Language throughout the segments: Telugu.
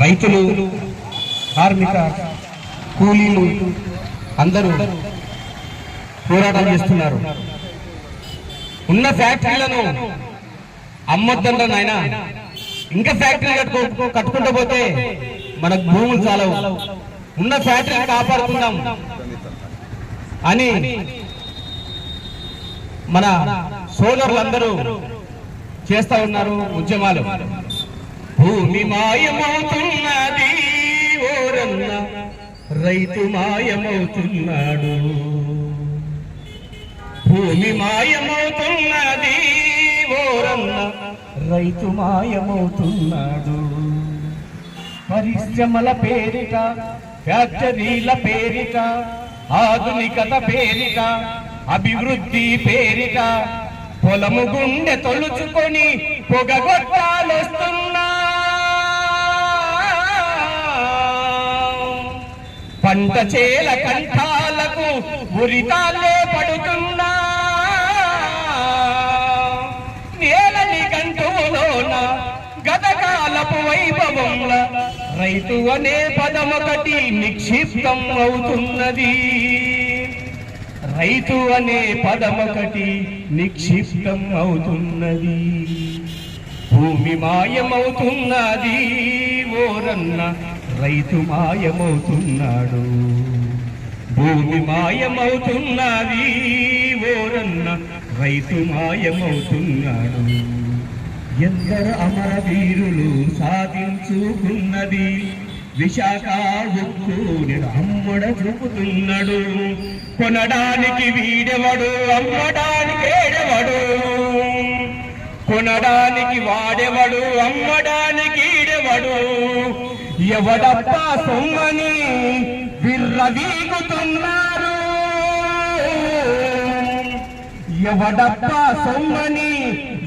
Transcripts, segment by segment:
రైతులు, కార్మిక, కూలీలు అందరూ పోరాటం చేస్తున్నారు. ఉన్న ఫ్యాక్టరీలను అమ్మొద్దంట నాయన, ఇంకా ఫ్యాక్టరీ కట్టుకుంటూ పోతే మనకు భూములు చాలవు, ఉన్న ఫ్యాక్టరీని కాపాడుకుందాం అని మన సోదరులందరూ చేస్తా ఉన్నారు ఉద్యమాలు. భూమి మాయమవుతున్నది ఓరన్న, రైతు మాయమవుతున్నాడు. భూమి మాయమవుతున్నది ఓరన్న, రైతు మాయమవుతున్నాడు. పరిశ్రమల పేరిట, ఫ్యాక్టరీల పేరిట, ఆధునికత పేరిట, అభివృద్ధి పేరిట పొలము గుండె తొలుచుకొని పొగగొట్టాలొస్తున్నా. పంట చేల కంఠాలకు ఉరితాలే పడుతున్నా. నేలని కంటులోన గతకాలపు వైభవంల రైతు అనే పదమొకటి నిక్షిప్తం అవుతున్నది. రైతు అనే పదమొకటి నిక్షిప్తం అవుతున్నది. భూమి మాయమవుతున్నది ఓరన్న, రైతు మాయమవుతున్నాడు. భూమి మాయమవుతున్నది ఓరన్న, రైతు మాయమవుతున్నాడు. ఎందరు అమరవీరులు సాధించుకున్నది విశాఖ ఉక్కు అమ్మడ చూపుతున్నాడు. కొనడానికి వీడెవడు, అమ్మడానికి ఏడెవడు. కొనడానికి వాడెవడు, అమ్మడానికి ఈడెవడు. ఎవడప్ప సొమ్మని విర్రవీగుతున్నారు. ఎవడప్ప సొమ్మని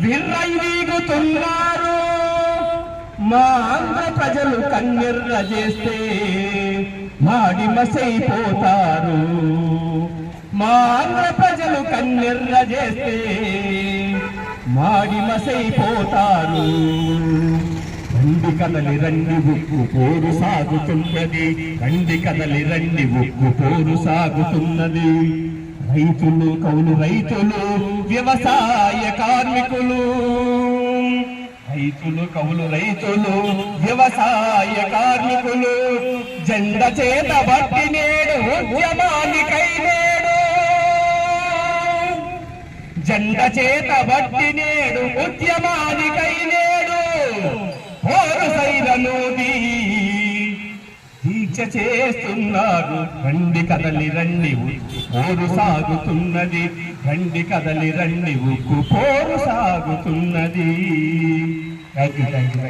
విర్రవీగుతున్నారు. మా ఆంధ్ర ప్రజలు కన్నెర్ర చేస్తే మాడి మసైపోతారు. మా ఆంధ్ర ప్రజలు కన్నెర్ర చేస్తే మాడి మసైపోతారు. రండి కదలి రండి ఉక్కు పోరు సాగుతున్నది. రండి కదలి రండి ఉక్కు పోరు సాగుతున్నది. రైతులు, కౌలు రైతులు, వ్యవసాయ కార్మికులు. రైతులు, కౌలు రైతులు, వ్యవసాయ కార్మికులు జెండ చేత బట్టి నేడు ఉద్యమానికై నేడు. జెండ చేత బట్టి నేడు ఉద్యమానికై నేడు. పోరు సైరనూది దీక్ష చేస్తున్నారు. రండి కదలి రండి పోరు సాగుతున్నది. రండి కదలి రండి ఉక్కు పోరు సాగుతున్నది. Thank you.